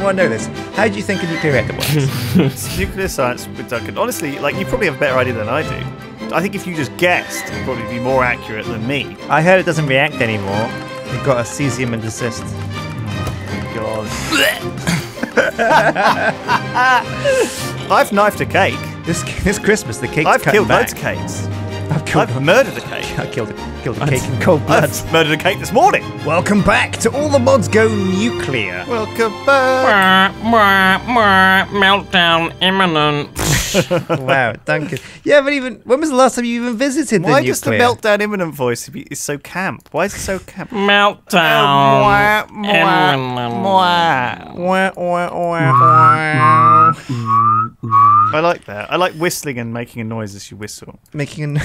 anyone know this? How do you think a nuclear reactor works? It's nuclear science with Duncan. Honestly, like, you probably have a better idea than I do. I think if you just guessed, it'd probably be more accurate than me. I heard it doesn't react anymore. You've got a cesium and desist. God. I've knifed a cake. This Christmas, the cake's I've cutting killed back. loads of cakes. I've murdered a cake. I killed a cake in cold blood. I've murdered a cake this morning. Welcome back to All the Mods Go Nuclear. Welcome back. Meltdown imminent. Wow, Duncan. You haven't even. When was the last time you even visited the Why nuclear? does the meltdown imminent voice is so camp? Why is it so camp? Meltdown imminent. I like that. I like whistling and making a noise as you whistle. Making a.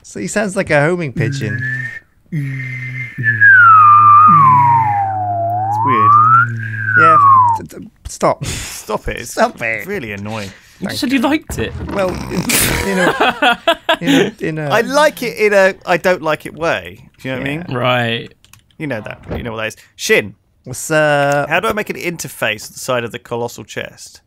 So he sounds like a homing pigeon. It's weird. Yeah. Stop. Stop it. It's Stop it. really annoying. You said you liked it. Well, in a. I like it in a I don't like it way. Do you know what I mean? Right. You know that. You know what that is. Sjin, What's up? how do I make an interface at the side of the colossal chest?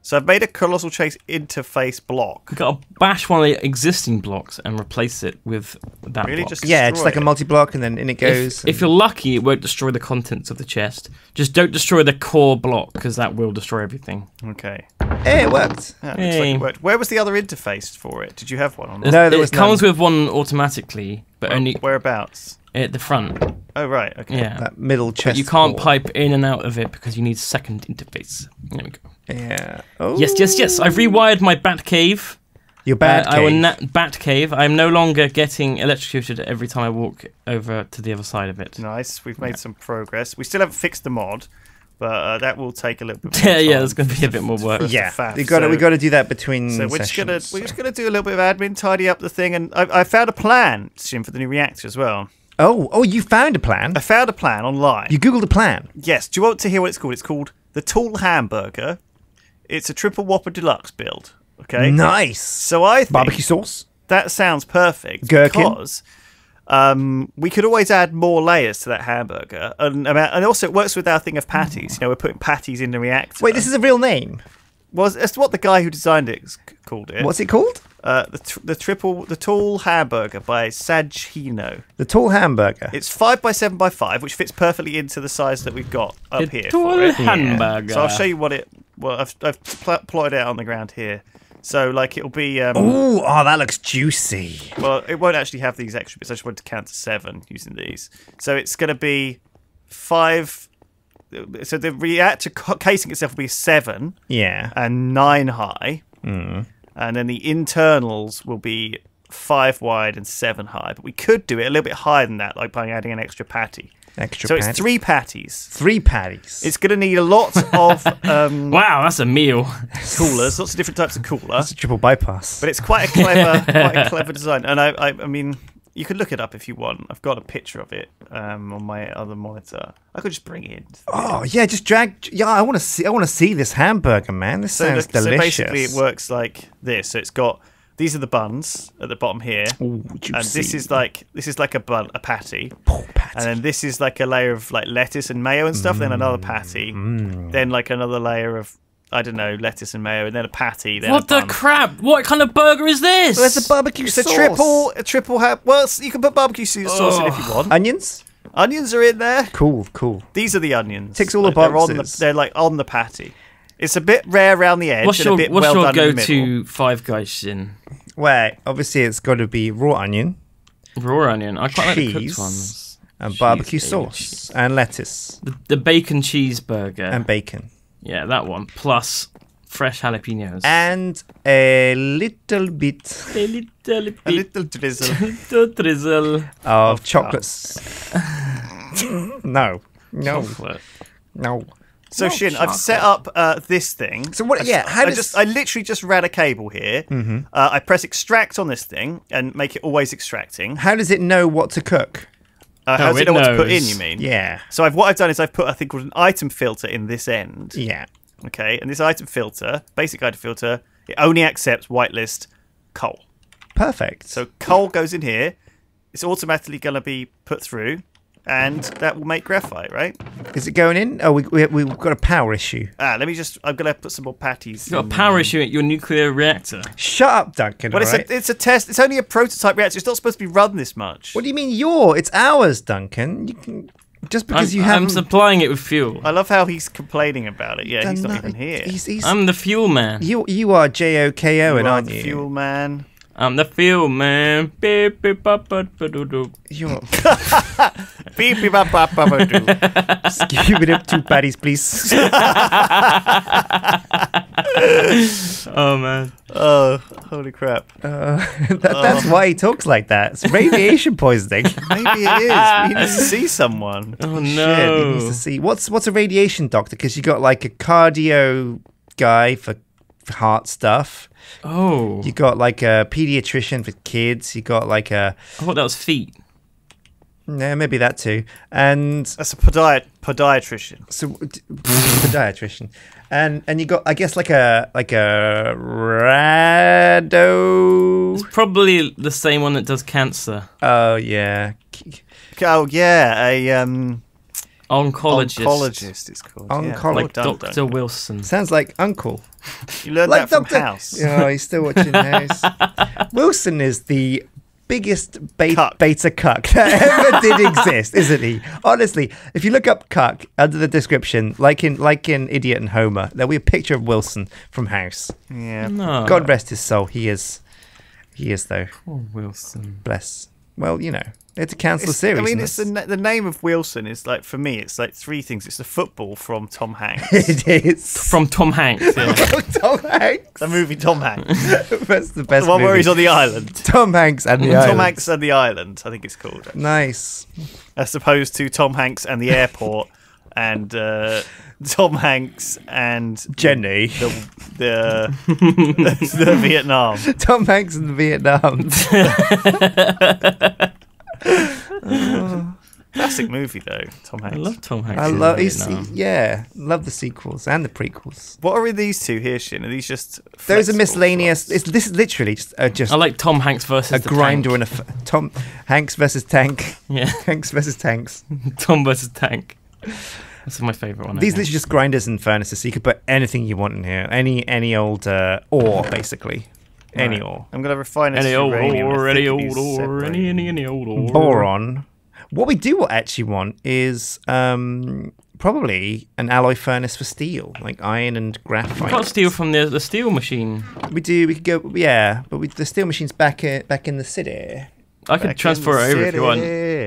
So I've made a colossal chest interface block. You've got to bash one of the existing blocks and replace it with that Really? block. Just Yeah, it's destroy like a it? multi-block, and then in it goes. If you're lucky, it won't destroy the contents of the chest. Just don't destroy the core block, because that will destroy everything. Okay. Hey, it worked. Yeah, looks like it worked. Where was the other interface for it? Did you have one on that? No, there was It comes none. with one automatically, but only Whereabouts? at the front. Oh, right. Okay. Yeah. That middle chest. But you can't port. pipe in and out of it because you need second interface. There we go. Yeah. Oh. Yes. I've rewired my bat cave. Your bad Bat cave. I'm no longer getting electrocuted every time I walk over to the other side of it. Nice. We've made some progress. We still haven't fixed the mod, but that will take a little bit more time. Yeah, there's going to be a bit more work. Yeah, faff, we got to do that between. So we're sessions, just gonna do a little bit of admin, tidy up the thing, and I found a plan, Sjin, for the new reactor as well. Oh, you found a plan. I found a plan online. You googled a plan. Yes. Do you want to hear what it's called? It's called the Tall Hamburger. It's a triple Whopper deluxe build. Okay. Nice. So I think Barbecue sauce. that sounds perfect Gherkin. because we could always add more layers to that hamburger, and also it works with our thing of patties. You know, we're putting patties in the reactor. Wait, this is a real name. Well, that's what the guy who designed it called it. What's it called? The Tall Hamburger by Sajino. The Tall Hamburger. It's 5x7x5, which fits perfectly into the size that we've got up here. Tall For it. hamburger. So I'll show you what it. Well, I've plotted it out on the ground here. So like it'll be. Ooh, that looks juicy. Well, it won't actually have these extra bits. I just wanted to count to 7 using these. So it's going to be 5. So the reactor casing itself will be 7 Yeah. and 9 high. And then the internals will be 5 wide and 7 high. But we could do it a little bit higher than that, like by adding an extra patty. Extra So patty. it's 3 patties. 3 patties. It's going to need a lot of Wow, that's a meal. coolers, lots of different types of cooler. It's a triple bypass. But it's quite a clever design. And I mean, you could look it up if you want. I've got a picture of it on my other monitor. I could just bring it in. Oh yeah, just drag. Yeah, I want to see this hamburger, man. This sounds delicious. So basically, it works like this. So it's got these are the buns at the bottom here, Ooh, and juicy. this is like a patty, patty. and then this is like a layer of like lettuce and mayo and stuff. Then another patty, then like another layer of I don't know lettuce and mayo, and then a patty. Then What a the bun. crap? What kind of burger is this? Where's the barbecue It's sauce? a triple. Well, you can put barbecue sauce in if you want. Onions. Onions are in there. Cool. These are the onions. Ticks all the They're boxes. they're like on the patty. It's a bit rare around the edge What's and your a bit well done in the middle. go-to Five Guys Sjin? Wait, obviously it's got to be raw onion Raw onion. I quite like the cooked Cheese. ones. and Cheese, barbecue baby, sauce cheese. and lettuce The bacon cheeseburger. and bacon Yeah, that one. Plus fresh jalapenos. and a little bit a little bit. A little drizzle. little drizzle. of chocolates. No. Chocolate. So No Sjin, I've chocolate. set up this thing. So what? Yeah. How does? I literally just ran a cable here. I press extract on this thing and make it always extracting. How does it know what to cook? How does it it know what to put in? knows. You mean? Yeah. So what I've done is I've put a thing called an item filter in this end. Yeah. Okay, and this item filter, basic item filter, it only accepts whitelist coal. Perfect. So coal goes in here. It's automatically going to be put through, and that will make graphite, right? Is it going in? Oh, we've got a power issue. Let me just. I'm gonna put some more patties. You've got a power issue at your nuclear reactor. Shut up, Duncan. But it's a test. It's only a prototype reactor. It's not supposed to be run this much. What do you mean it's ours, Duncan. You can just because you haven't. I'm supplying it with fuel. I love how he's complaining about it. Yeah, he's not even here. I'm the fuel man. You are JOKO, aren't you? Fuel man. I'm the fuel man. Beep, beep, bop, bop, ba, doo, doo. You're. Beep, beep, bop, bop, bop, doo. Just give it up 2 patties, please. Oh man. Oh, holy crap. That's why he talks like that. It's radiation poisoning. Maybe it is. He needs to see someone. Oh Shit, he no. needs to see. What's a radiation doctor? Because you got like a cardio guy for heart stuff. Oh. You got like a pediatrician for kids. You got like a. I thought that was feet. Yeah, maybe that too. And That's a podiatrician. so podiatrician. And you got, I guess, like a rado. It's probably the same one that does cancer. Oh yeah. Oh yeah, a Oncologist. oncologist. It's called. Oncologist. Yeah. Like Dr. Wilson. Sounds like uncle. You learned Like that from Dr. House. Oh, he's still watching House. Wilson is the biggest beta cuck that ever did exist, isn't he? Honestly, if you look up cuck under the description, like in Idiot and Homer, there'll be a picture of Wilson from House. Yeah. No. God rest his soul. He is though. Poor Wilson. Bless. Well, it's a cancel series. I mean, it's the name of Wilson is like, for me, it's like 3 things. It's the football from Tom Hanks. It is From Tom Hanks. Yeah. Tom Hanks. The movie Tom Hanks. That's the best. The one movie. where he's on the island. Tom Hanks and the Tom island. Hanks and the island, I think it's called. Nice. As opposed to Tom Hanks and the airport and Tom Hanks and Jenny. the Vietnam. Tom Hanks in Vietnam. Classic movie though, Tom Hanks. I love Tom Hanks. I in love. Vietnam. Love the sequels and the prequels. What are these 2 here, Sjin? Are these just Those are flexible miscellaneous. slots? This is literally just I like Tom Hanks versus a the grinder tank. and a Tom Hanks versus tank. Yeah. Hanks versus tanks. Tom versus tank. That's my favourite one. I These think. literally just grinders and furnaces, so you could put anything you want in here. Any old ore, basically. Any ore. I'm gonna refine this Any old uranium. ore, I any think it old needs ore, separating. any old ore. Boron. What we do actually want is probably an alloy furnace for steel, like iron and graphite. You can't steal from the steel machine. We do. We could go. Yeah, but the steel machine's back in the city. I could transfer it over if you want.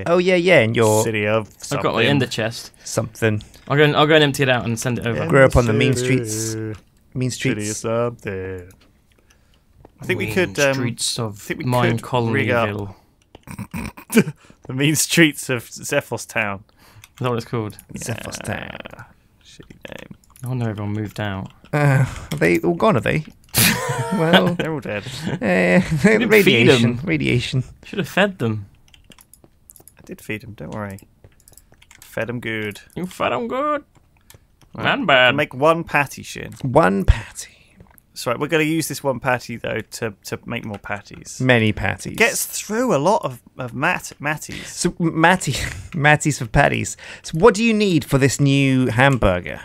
Oh yeah, in your City of I've something. got my ender chest. something. I'll go and empty it out and send it over. Grew up on the mean streets. Mean City of streets. something. I think we Mean could. streets of think we Mine could rig up- Colonyville. The mean streets of Zephos Town. Is that what it's called? Zephos Town. Shitty name. I wonder everyone moved out. Are they all gone? Are they? Well, They're all dead. didn't feed 'em. Radiation. Should have fed them. I did feed them. Don't worry. Fed them good. You fed them good. Right. Man bad. Make 1 patty, Sjin. 1 patty. That's right. We're going to use this 1 patty though to make more patties. Many patties. Gets through a lot of matties. So Matties for patties. So what do you need for this new hamburger?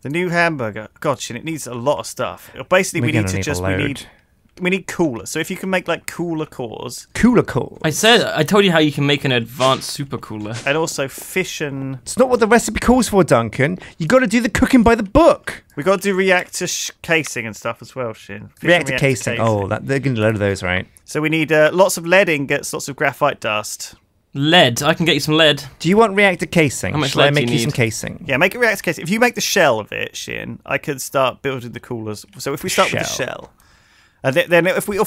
The new hamburger. God, Sjin, it needs a lot of stuff. Basically, We're we need gonna to need a just load. we need coolers. So if you can make like cooler cores Cooler cores. I told you how you can make an advanced super cooler. and also fission. It's not what the recipe calls for, Duncan. You got to do the cooking by the book. We got to do reactor casing and stuff as well, Sjin. Fission Reactor casing. Oh, they're going to load of those, right? So we need lots of lead ingots, lots of graphite dust. Lead. I can get you some lead. Do you want reactor casing? How much Shall I lead do make you you some need? casing? Yeah, make a reactor casing. If you make the shell of it, Sjin, I could start building the coolers. So if we start with the shell, and then if we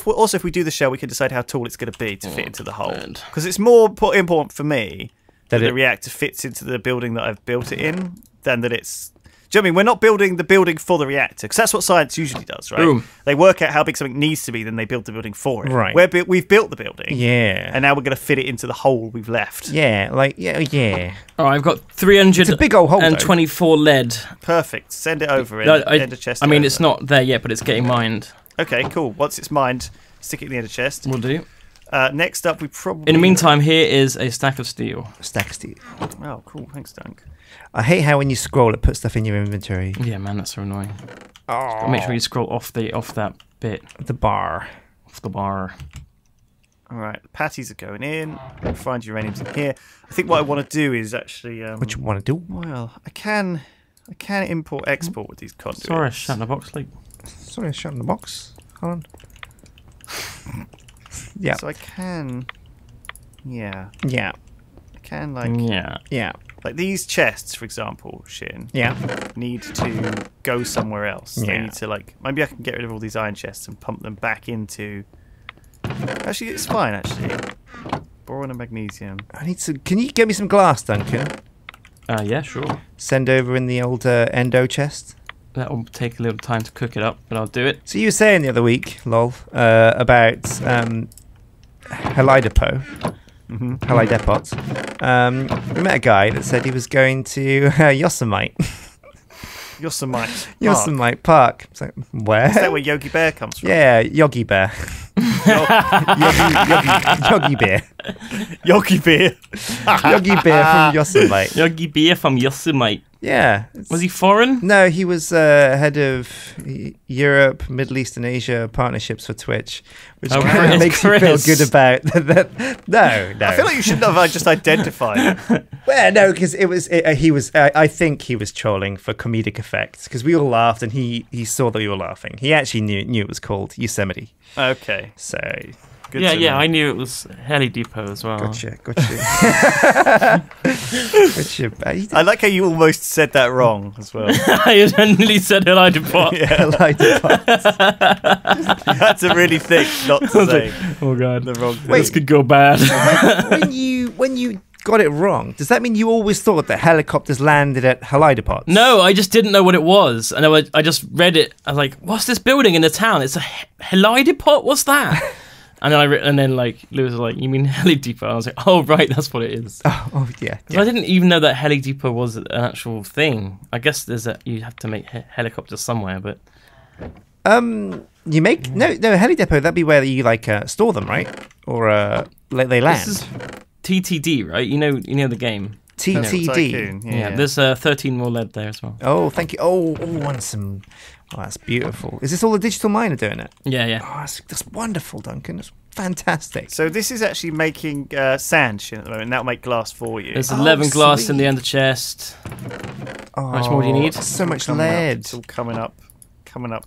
do the shell, we can decide how tall it's going to be to fit into the hole. good. Because it's more important for me that That the it- reactor fits into the building that I've built it in than that it's. Do you know what I mean? We're not building the building for the reactor because that's what science usually does, right? Boom. They work out how big something needs to be, then they build the building for it. Right. We've built the building, Yeah. and now we're going to fit it into the hole we've left. Yeah, yeah. All right, I've got 300 It's a big old hole, and though. 24 lead. Perfect. Send it over. No, End of chest. I mean, over. it's not there yet, but it's getting mined. Okay, cool. Once it's mined, stick it in the ender chest. We'll do. Next up, we probably... In the meantime, here is a stack of steel. Stack of steel. Oh, cool. Thanks, Dunk. I hate how when you scroll, it puts stuff in your inventory. Yeah, man, that's so annoying. Oh. Make sure you scroll off that bit. The bar. Off the bar. All right, the patties are going in. Find uraniums in here. I think what I want to do is actually... what you want to do? Well, I can import, export with these conduits. Sorry, I shut in the box, like. Sorry, I shut in the box. Hold on. Yeah. So I can... Yeah. Yeah. I can, like... Yeah. Yeah. Like these chests, for example, Sjin, Yeah. need to go somewhere else. They Yeah. need to, like... Maybe I can get rid of all these iron chests and pump them back into... Actually, it's fine, actually. Boron and magnesium. I need to. Can you get me some glass, Duncan? Yeah, sure. Send over in the old endo chest. That'll take a little time to cook it up, but I'll do it. So you were saying the other week, lol, about Helidepo. Helidepot. We met a guy that said he was going to Yosemite. Yosemite Park. It's like, where? Is that where Yogi Bear comes from? Yeah, Yogi Bear. Yogi Bear. Yogi Bear. Yogi Bear from Yosemite. Yogi Bear from Yosemite. Yeah. Was he foreign? No, he was head of Europe, Middle East and Asia partnerships for Twitch, which kind of makes you feel good about that. No. I feel like you shouldn't have just identified it. Well, no, because he was. I think he was trolling for comedic effect because we all laughed and he saw that we were laughing. He actually knew it was called Yosemite. Okay. So. Good Yeah, I knew it was Heli Depot as well. Gotcha. I like how you almost said that wrong as well. I only said Heli Depot. Yeah. You had to really think not to say Oh god, the wrong thing. this could go bad. when you got it wrong, does that mean you always thought that helicopters landed at helidepots? No, I just didn't know what it was, and I just read it. I was like, "What's this building in the town? It's a helidepot. What's that?" And then like Lewis was like, "You mean heli depot?" I was like, "Oh right, that's what it is." Oh yeah. I didn't even know that heli depot was an actual thing. I guess you have to make helicopters somewhere, but you make no heli depot. That'd be where you like store them, right? Or they land. This is TTD, right? You know the game. TTD. Yeah, there's 13 more lead there as well. Oh, thank you. Oh, and some. Oh, that's beautiful. Is this all the digital miner doing it? Yeah. Oh, that's wonderful, Duncan. That's fantastic. So this is actually making sand Sjin at the moment, and that'll make glass for you. There's 11 glass sweet. in the end of the chest. Oh, How much more do you need? So much Coming up. lead. It's all coming up,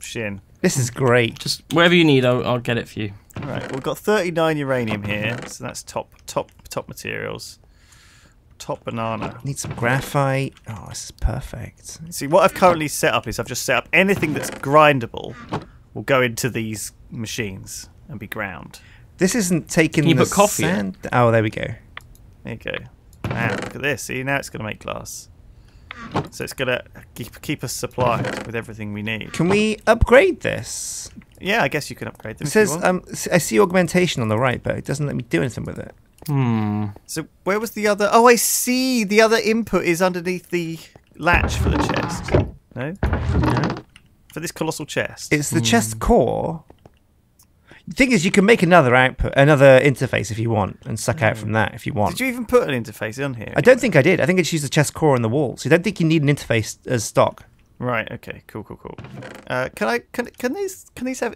Sjin. This is great. Just whatever you need, I'll get it for you. All right, we've got 39 uranium here, so that's top materials. Top banana. Need some graphite. Oh, this is perfect. See, what I've currently set up is I've just set up anything that's grindable will go into these machines and be ground. This isn't taking Can you the put coffee in? sand. Oh, there we go. There you go. Wow, look at this. See, now it's going to make glass. So it's going to keep us supplied with everything we need. Can we upgrade this? Yeah, I guess you can upgrade them. It says I see augmentation on the right, but it doesn't let me do anything with it. So where was the other? Oh, I see. The other input is underneath the latch for the chest. No? For this colossal chest. It's the chest core. The thing is, you can make another interface if you want, and suck out from that if you want. Did you even put an interface on here? I don't think I did. I think I just used the chest core on the wall. So I don't think you need an interface as stock. Right. Okay. Cool. Can these have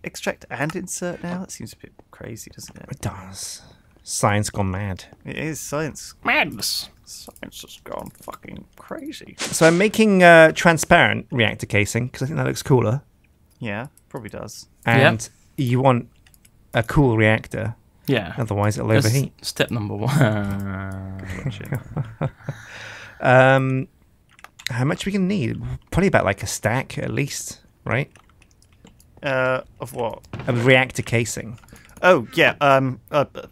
extract and insert now? That seems a bit crazy, doesn't it? It does. Science gone mad. It is science. Madness. Science has gone fucking crazy. So I'm making transparent reactor casing because I think that looks cooler. Yeah, probably does. And you want a cool reactor. Yeah. Otherwise it'll That's overheat. Step number 1. How much are we going to need? Probably about like a stack at least, right? Of what? Of reactor casing. Oh yeah,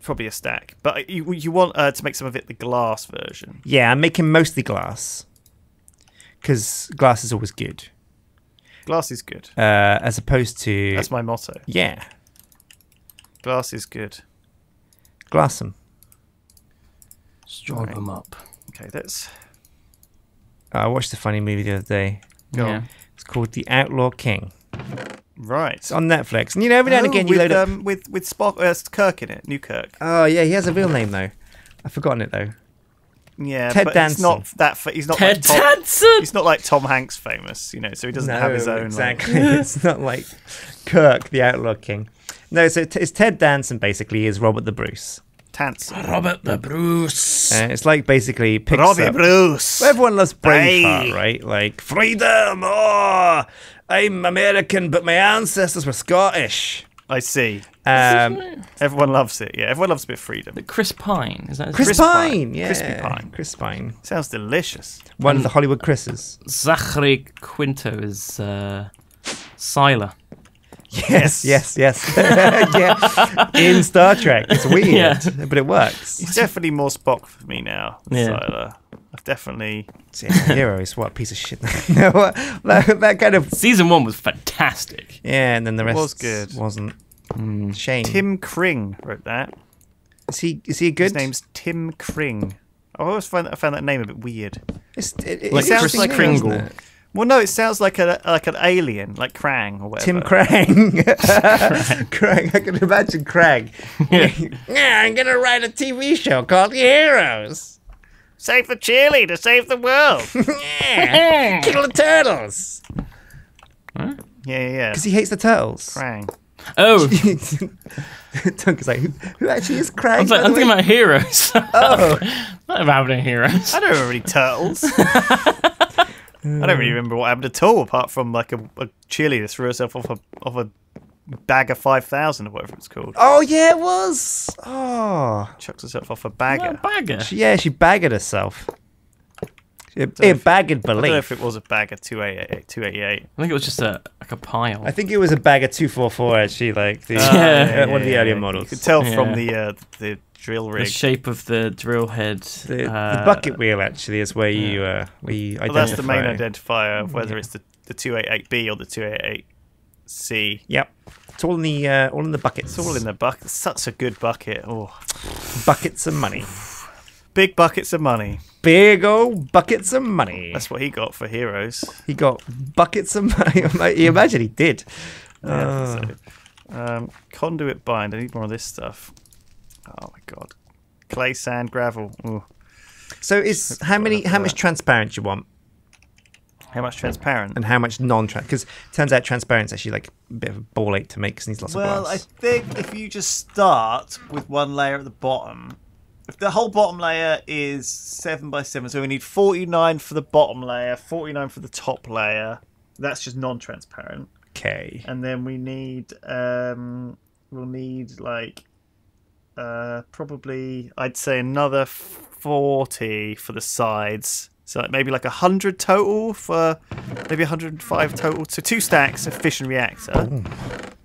probably a stack. But you want to make some of it the glass version. Yeah, I'm making mostly glass because glass is always good. Glass is good. As opposed to. That's my motto. Yeah, glass is good. Glass them. Straw them up. Okay, that's. I watched a funny movie the other day. Go on. It's called The Outlaw King. Right. It's on Netflix. And you know, every now and again you with, load up. with Spock, Kirk in it, New Kirk. Oh yeah, he has a real name though. I've forgotten it though. Yeah, Ted but Danson. he's not that. He's not Ted like Tom, Danson. He's not like Tom Hanks famous, you know. So he doesn't have his own. Exactly. It's not like Kirk, the Outlaw King. No, so it's Ted Danson. Basically, is Robert the Bruce. Tanson. Robert the Bruce. It's like basically picks Robbie up. Bruce. Well, everyone loves Braveheart, Aye. right? Like freedom. Oh, I'm American, but my ancestors were Scottish. I see. Um, Everyone loves it. Yeah, everyone loves a bit of freedom. Chris Pine. Is that his Chris name? Pine, yeah, Crispy Pine. Chris Pine, Sounds delicious. one of the Hollywood Chris's. Zachary Quinto is Sylar. Yes. Yeah, in Star Trek, it's weird, Yeah. but it works. He's definitely more Spock for me now. Yeah. Siler. I've definitely. Yeah, Heroes, what a piece of shit. No, that kind of Season 1 was fantastic. yeah, and then the rest Was good. wasn't. Shame. Tim Kring wrote that. Is he good? His name's Tim Kring. I always found that name a bit weird. Like sounds Kris like Kringle. doesn't it? Well, no, it sounds like an alien, like Krang or whatever. Tim Krang. Krang. I can imagine Krang. Yeah, I'm gonna write a TV show called Heroes. Save the cheerleader, save the world. Yeah, kill the turtles. Yeah. Because he hates the turtles. Krang. Oh, Tunka's like, who actually is Krang? I was like, by I'm the thinking way? about heroes. Oh, Not about any heroes. I don't remember any turtles. I don't really remember what happened at all, apart from like a cheerleader threw herself off a bag of 5,000 or whatever it's called. oh yeah, it was. Oh, Chucks herself off a bagger. Bagger. she bagged herself. It bagged I don't know belief. if it was a bag of 288. I think it was just like a pile. I think it was a bag of 244 actually, like the one of the earlier You models. could tell Yeah. from the drill the rig. shape of the drill head. The bucket wheel actually is where you identify. Well, that's the main identifier of whether it's the 288B or the 288C. Yep, it's all in the buckets. It's all in the bucket. Such a good bucket. Oh, buckets of money. big buckets of money. Big old buckets of money. That's what he got for Heroes. He got buckets of money. You imagine he did. Yeah, I think so. Conduit bind. I need more of this stuff. Oh my god. Clay, sand, gravel. Ooh. So is how much transparent you want How much transparent? and how much non-transparent? Because it turns out transparent's actually like a bit of a ball ache to make because it needs lots of Well, I glass. think if you just start with one layer at the bottom, if the whole bottom layer is 7 by 7, so we need 49 for the bottom layer, 49 for the top layer. That's just non-transparent. Okay. And then we need, we'll need like, probably, I'd say another 40 for the sides. So like maybe like 100 total for, maybe 105 total. So 2 stacks of fission reactor. Ooh.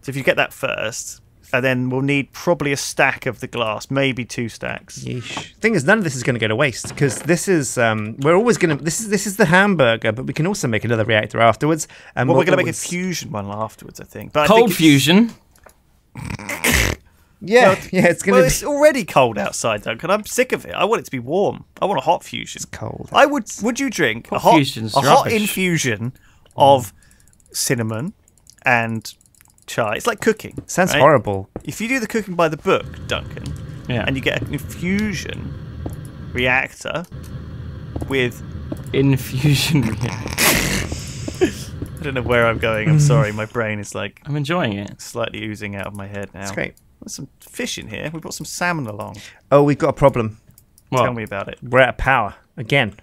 So if you get that first, and then we'll need probably a stack of the glass, maybe 2 stacks. Yeesh. Thing is, none of this is going to go to waste because this is we're always going to this is the Hamburger, but we can also make another reactor afterwards. And Well, we're going to make a always- fusion one afterwards, I think. But I Cold think it's- fusion. Yeah, it's going Well, to it's be already cold outside, Duncan. I'm sick of it. I want it to be warm. I want a hot fusion. cold. I would. Would you drink Hot fusion's a hot rubbish. infusion of cinnamon and chai? It's like cooking. Sounds right? horrible. If you do the cooking by the book, Duncan, Yeah. and you get an infusion reactor with Infusion. I don't know where I'm going. I'm sorry. My brain is like I'm enjoying it. slightly oozing out of my head now. That's great. There's some fish in here. We brought some salmon along. Oh, we've got a problem. What? Tell me about it. We're out of power again.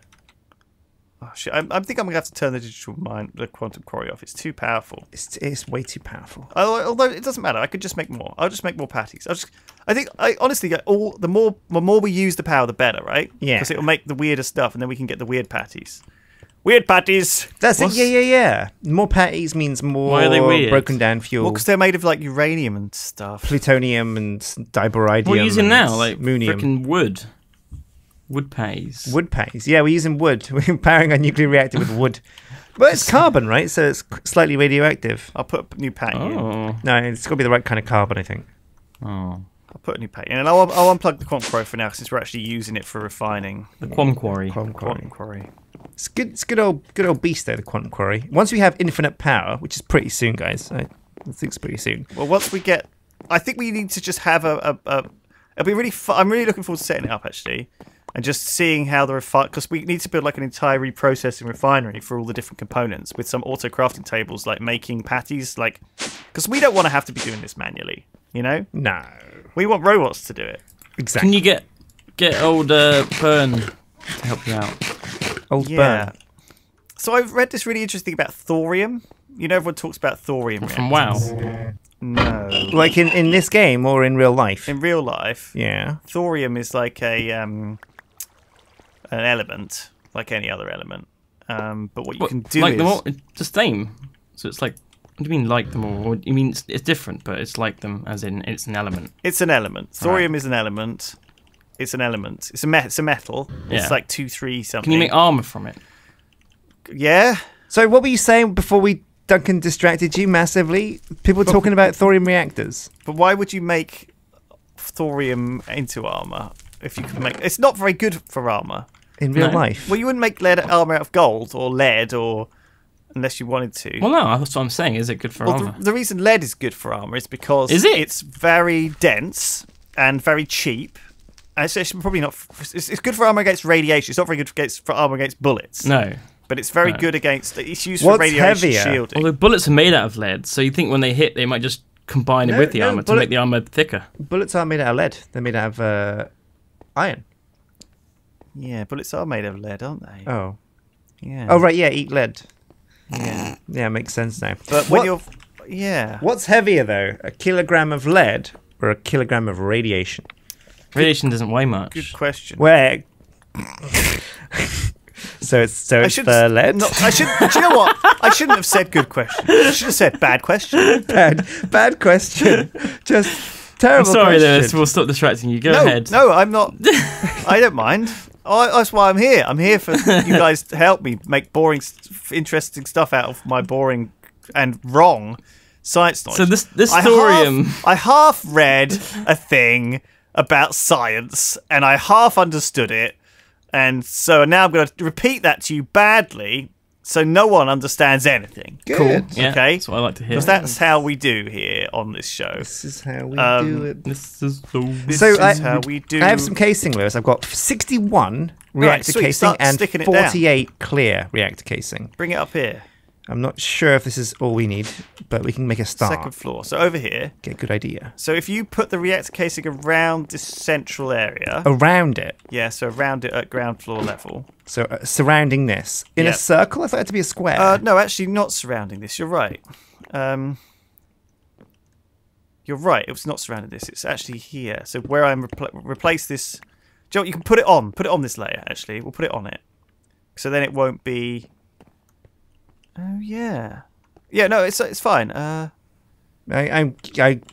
Oh, shit. I think I'm going to have to turn the quantum quarry off. It's too powerful. It's way too powerful. Although it doesn't matter. I could just make more. I'll just make more patties. I honestly, the more we use the power, the better, right? Yeah. Because it'll make the weirdest stuff, and then we can get the weird patties. Weird patties. That's What's- it. Yeah. More patties means more Why are they weird? broken down fuel. Well, because they're made of like uranium and stuff. Plutonium and diboridium. What are you using and now? Like moonium. freaking wood. Wood pays. Wood patties. Yeah, we're using wood. We're powering our nuclear reactor with wood. But it's carbon, right? So it's slightly radioactive. I'll put a new patty in. Oh. No, it's got to be the right kind of carbon, I think. Oh. I'll put a new patty in, and I'll unplug the quantum quarry for now, since we're actually using it for refining. The Quam Quarry. Quantum quarry. It's good old beast though, the quantum quarry. Once we have infinite power, which is pretty soon, guys. I think it's pretty soon. Well, once we get, I think we need to just have a it'll be really fun. I'm really looking forward to setting it up actually, and just seeing how the because we need to build like an entire reprocessing refinery for all the different components with some auto crafting tables, like making patties, like because we don't want to have to be doing this manually. You know? No. We want robots to do it. Exactly. Can you get old Burn to help you out? Old Burn. So I've read this really interesting thing about thorium. You know, everyone talks about thorium From reactors. WoW. No. Like in this game or in real life? In real life, Yeah. thorium is like an element, like any other element. But what you can do like is... them all, it's the same. So it's like, what do you mean like them all? Or you mean it's different, but it's like them as in it's an element? It's an element. Thorium is an element. It's an element. It's a metal. Yeah. It's like 2-3 something. Can you make armor from it? Yeah. So what were you saying before Duncan distracted you massively? People talking about thorium reactors. But why would you make thorium into armor if you could make... It's not very good for armor. In real life? Well, you wouldn't make lead armor out of gold or lead or... Unless you wanted to. Well, no, that's what I'm saying. Is it good for armor? The reason lead is good for armor is because it's very dense and very cheap. And it's probably not... It's good for armor against radiation. It's not very good for armor against bullets. No. But it's very good against... It's used for radiation heavier? shielding. Although bullets are made out of lead, so you think when they hit, they might just combine it with the armor to make the armor thicker. Bullets aren't made out of lead. They're made out of iron. Yeah, bullets are made of lead, aren't they? Oh. Yeah. Oh, right, yeah, eat lead. Yeah. Yeah, makes sense now. But when you're... Yeah. What's heavier, though? A kilogram of lead or a kilogram of radiation? Radiation doesn't weigh much. Good question. Where... So it's the lead? No, do you know what? I shouldn't have said good question. I should have said bad question. Bad question. Just terrible I'm sorry, question. Lewis. We'll stop distracting you. Go ahead. No, I'm not. I don't mind. That's why I'm here. I'm here for you guys to help me make boring, interesting stuff out of my boring and wrong science knowledge. So this thorium... I half read a thing about science, and I half understood it. And so now I'm going to repeat that to you badly, so no one understands anything. Good. Cool. Yeah, Okay? that's what I like to hear. Because that's how we do here on this show. This is how we do it. This is how we do. I have some casing, Lewis. I've got 61 reactor sweet. casing Start and sticking it 48 clear reactor casing. Bring it up here. I'm not sure if this is all we need, but we can make a start. Second floor. So over here. Get a good idea. So if you put the reactor casing around this central area. Around it. Yeah, so around it at ground floor level. So surrounding this. In a circle? I thought it had to be a square. No, actually not surrounding this. You're right. You're right. It was not surrounding this. It's actually here. So where I'm replace this... Do you know what? You can put it on. Put it on this layer, actually. We'll put it on it. So then it won't be... Oh, yeah. Yeah, no, it's fine. I'm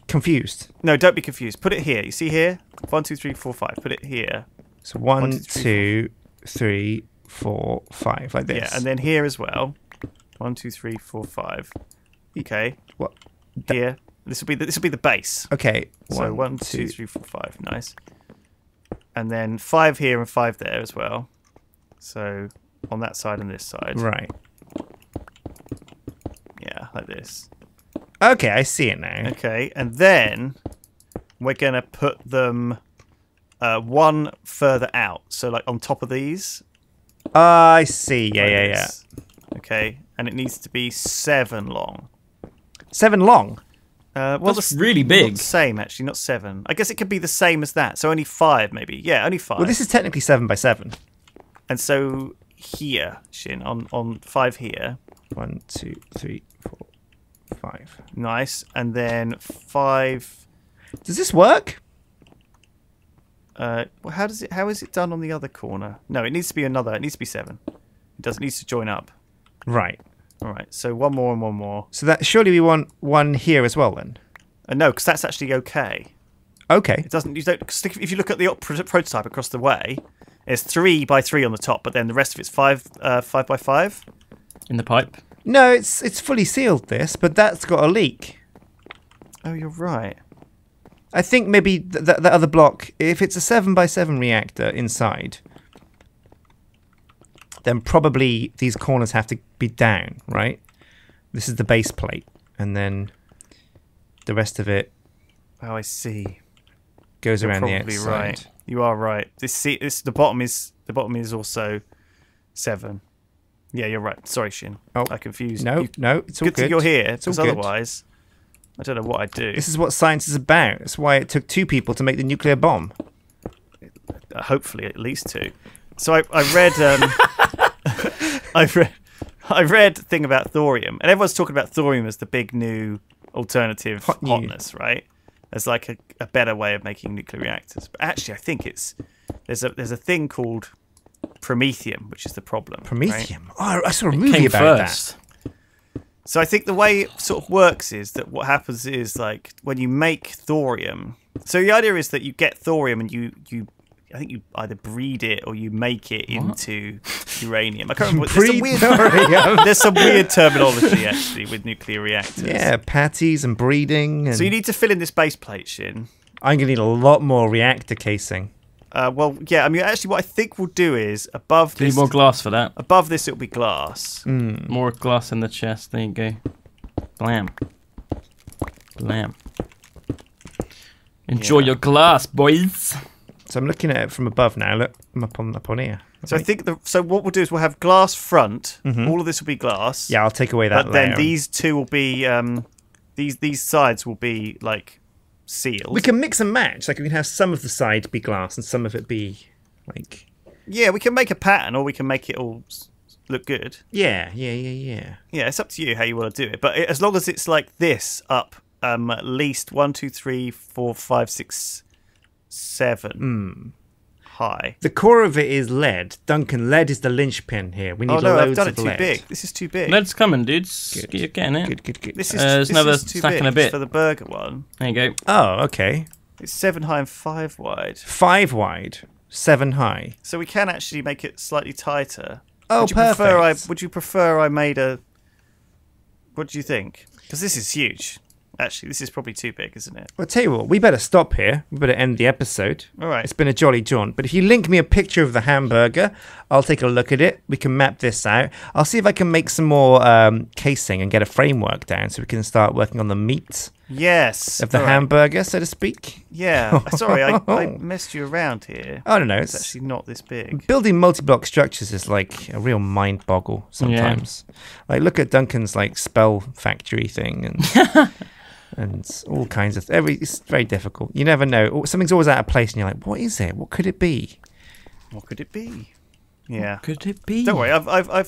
confused. No, don't be confused. Put it here. You see here? 1, 2, 3, 4, 5. Put it here. So 1, 2, 3, 4, 5, like this. Yeah, and then here as well. 1, 2, 3, 4, 5. Okay. What? Here. This will be the base. Okay. So 1, 2, 3, 4, 5. Nice. And then 5 here and 5 there as well. So on that side and this side. Right. Yeah, like this. Okay, I see it now. Okay, and then we're going to put them one further out. So like on top of these. I see. Yeah, like yeah, this. Okay, and it needs to be 7 long. 7 long? Well, that's really big. Not the same, actually, not 7. I guess it could be the same as that. So only 5, maybe. Yeah, only 5. Well, this is technically 7 by 7. And so here, Sjin, on 5 here. 1, 2, 3, 4, 5. Nice. And then 5. Does this work? Well, how is it done on the other corner? No, it needs to be another. It needs to be 7. It needs to join up. Right. All right. So 1 more and 1 more. So that surely we want 1 here as well then. No, because that's actually okay. Okay. It doesn't. You don't. 'Cause if you look at the prototype across the way, it's 3 by 3 on the top, but then the rest of it's 5 by 5. In the pipe. No, it's fully sealed, this, but that's got a leak. Oh, you're right. I think maybe the other block, if it's a 7 by 7 reactor inside, then probably these corners have to be down, right? This is the base plate, and then the rest of it Oh, I see. goes You're around the probably outside. right. You are right. The bottom is also 7. Yeah, you're right. Sorry, Sjin. Oh, I confused. No, it's all Good good. that you're here, It's all because good. otherwise, I don't know what I'd do. This is what science is about. That's why it took 2 people to make the nuclear bomb. Hopefully, at least 2. So I read. I read a thing about thorium, and everyone's talking about thorium as the big new alternative Hot new. hotness, right? As like a better way of making nuclear reactors. But actually, I think there's a thing called promethium, which is the problem. right? Promethium. Oh, I saw a movie Came about first. So I think the way it sort of works is that what happens is like when you make thorium. So the idea is that you get thorium and you I think you either breed it or you make it into uranium. I can't remember. Breed thorium. There's some weird terminology actually with nuclear reactors. Yeah, patties and breeding. And So you need to fill in this base plate, Sjin. I'm going to need a lot more reactor casing. Well, yeah. I mean, actually, what I think we'll do is above Do you this. need more glass for that? Above this, it'll be glass. More glass in the chest. There you go. Blam. Blam. Enjoy your glass, boys. So I'm looking at it from above now. Look, I'm up on here. So I think so. What we'll do is we'll have glass front. All of this will be glass. Yeah, I'll take away that But layer. then these two will be these sides will be like sealed. We can mix and match. Like we can have some of the side be glass and some of it be like. Yeah, we can make a pattern, or we can make it all look good. Yeah. Yeah, it's up to you how you want to do it. But as long as it's like this up, at least 1, 2, 3, 4, 5, 6, 7 high. The core of it is lead. Duncan, lead is the linchpin here. We need Oh no, I've loads done of it too lead. big. This is too big. Lead's coming, dudes. Good. You're getting it. Good. This is there's this another is too stack big and a bit. for the burger one. There you go. Oh, okay. It's 7 high and 5 wide. 5 wide, 7 high. So we can actually make it slightly tighter. Oh, perfect. Would you prefer I made a? What do you think? Because this is huge. Actually, this is probably too big, isn't it? Well, tell you what, we better stop here. We better end the episode. All right. It's been a jolly jaunt. But if you link me a picture of the hamburger, I'll take a look at it. We can map this out. I'll see if I can make some more casing and get a framework down so we can start working on the meat Yes. of the all right. hamburger, so to speak. Yeah. Sorry, I messed you around here. I don't know. It's actually not this big. Building multi-block structures is like a real mind boggle sometimes. Like look at Duncan's like spell factory thing and and all kinds of it's very difficult. You never know. Something's always out of place and you're like, what is it? What could it be? What could it be? Yeah. Could it be? Don't worry. I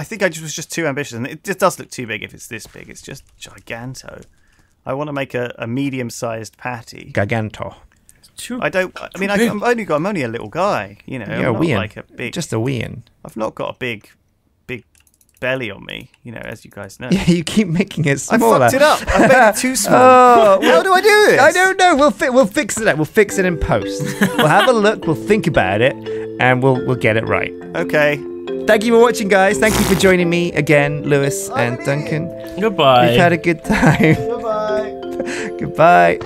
think I was just too ambitious, and it just does look too big if it's this big. It's just giganto. I want to make a medium-sized patty. Giganto. I don't. I mean, I'm only a little guy. You know, Yeah, I'm not weein. like a big. Just a weein. I've not got a big belly on me. You know, as you guys know. Yeah, you keep making it I smaller. fucked it up. I made it too small. Oh, How do I do this? I don't know. We'll fix it. We'll fix it in post. We'll have a look. We'll think about it, and we'll get it right. Okay. Thank you for watching, guys. Thank you for joining me again, Lewis and Duncan. Goodbye. We've had a good time. Bye-bye. Goodbye.